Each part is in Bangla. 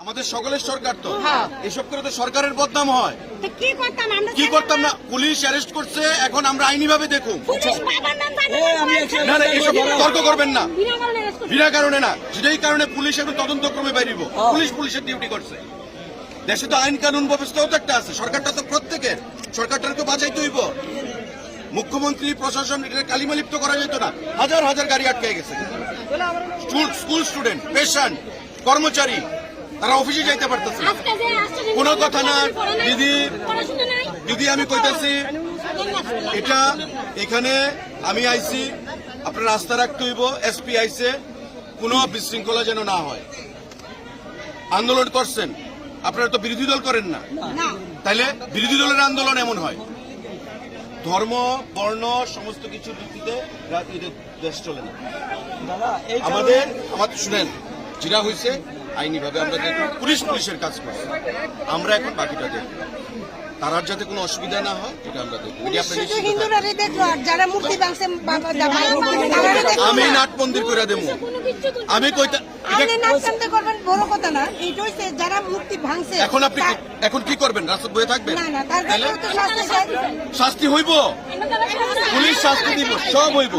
আমাদের সকলের সরকার তো এসব করে তো সরকারের বদনাম হয়। কি করতাম না, পুলিশ অ্যারেস্ট করছে, এখন আমরা আইনি ভাবে দেখুন। না না, এসব তর্ক করবেন না, বিনা কারণে না, যেটাই কারণে পুলিশ এখন তদন্তক্রমে বাইরিব। পুলিশ পুলিশের ডিউটি করছে। দেশে তো আইন কানুন ব্যবস্থাও তো একটা আছে, সরকারটা তো প্রত্যেকের, সরকারটাকে তো বাঁচাইতে হইব। মুখ্যমন্ত্রী প্রশাসন কালিমালিপ্ত করা যেত না, হাজার হাজার গাড়ি আটকে গেছে। স্কুল স্টুডেন্ট, পেশেন্ট, কর্মচারী তারা অফিসে যাইতে পারতেছে কোনো কথা না। দিদি আমি কইতাছি, এটা এখানে আমি আইছি, আপনার রাস্তা রাখতে হইব। এসপি আইছে, কোনো বিশৃঙ্খলা যেন না হয়। আন্দোলন করছেন, আপনারা তো বিরোধী দল করেন না, তাইলে বিরোধী দলের আন্দোলন এমন হয়। ধর্ম বর্ণ সমস্ত কিছুর ভিত্তিতে দেশ চলে না। আমাদের শুনেন, যেটা হয়েছে আইনি ভাবে আমরা দেখব, পুলিশের কাজ করছে, আমরা এখন বাকিটা দেখব। তার যাতে কোনো অসুবিধা না হয় এটা আমরা দেখব। আমি নাট মন্দির করে দেবো, আমি এখন আপনি এখন কি করবেন? রাস্তা বয়ে থাকবেন? শাস্তি হইব, পুলিশ শাস্তি দিব, সব হইব।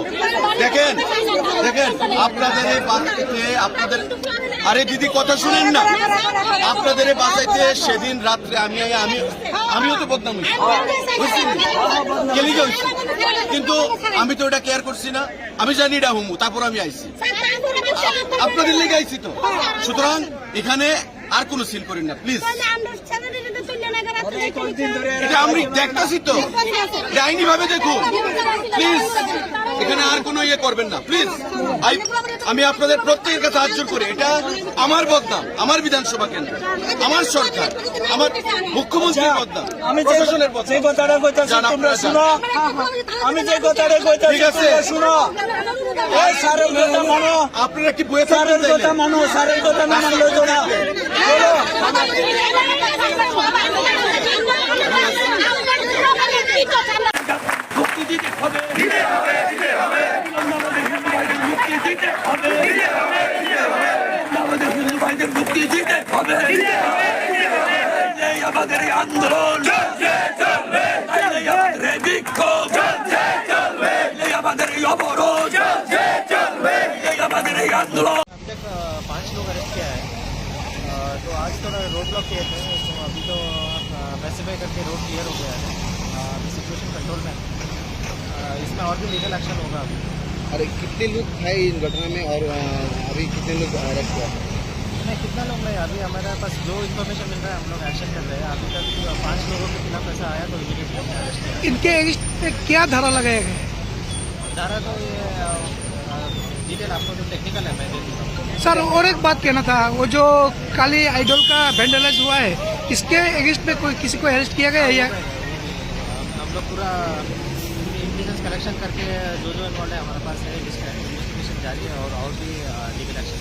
দেখেন দেখেন আপনাদের এই বাঁচাইতে, আপনাদের আরে দিদি কথা শুনেন না, আপনাদের এই বাঁচাইতে সেদিন রাত্রে আমিও তো বদনাম হয়েছি, কিন্তু আমি তো ওটা কেয়ার করছি না। আমি জানি এটা হুমু, তারপর আমি আইছি, আপনাদের লেগে আইছি তো। সুতরাং এখানে আর কোনো সিল করেন না প্লিজ। এটা আমি দেখতেছি তো, আইনি ভাবে দেখুন প্লিজ। এখানে আর কোনো ইয়ে করবেন না প্লিজ। আমি আপনাদের প্রত্যেকের কাছে হাত জোর করি, এটা আমার বদনাম, আমার বিধানসভা কেন্দ্র, আমার সরকার, আমার মুখ্যমন্ত্রীর বদনাম, প্রশাসনের বদনাম। আমি যে কথাটা কইতাছি ঠিক আছে, শুনো, স্যারের কথা মানো। আপনারা কি বয়ে থাকবেন? কথা মানো, স্যারের কথা না মানলে তো না। মুক্তি দিতে হবে, আমাদের হিন্দু ভাইদের মুক্তি দিতে হবে। এই আমাদের এই আন্দোলন, এই আমাদের এই বিক্ষোভ, এই আমাদের এই অবরোধ, এই আমাদের এই আন্দোলন। 5 लोग अरेस्ट किया है, तो आज थोड़ा रोड ब्लॉक किए थे, तो अभी तो पैसिफाई करके रोड क्लियर हो गया है, अभी सिचुएशन कंट्रोल में है। इसमें और भी लीगल एक्शन होगा अभी। अरे कितने लोग थे इन घटना में और अभी कितने लोग अरेस्ट हुआ? नहीं, कितना लोग नहीं, अभी हमारे पास जो इन्फॉर्मेशन मिल रहा है हम लोग एक्शन कर रहे हैं। अभी तक 5 लोगों के खिलाफ ऐसा आया तो इमीडिएटली हमने अरेस्ट किया। इनके अगेंस्ट पे क्या धारा लगाया गया? धारा तो ये डिटेल आपको जो टेक्निकल है मैं दे दूँगा। सर और एक बात कहना था, वो जो काली आइडल का वेंडलाइज हुआ है, इसके अगेंस्ट में कोई किसी को अरेस्ट किया गया है या? हम लोग पूरा इंटेलिजेंस कलेक्शन करके जो इन्वॉल्व है हमारे पास है, इन्वेस्टिगेशन जारी है और भी लीगल एक्शन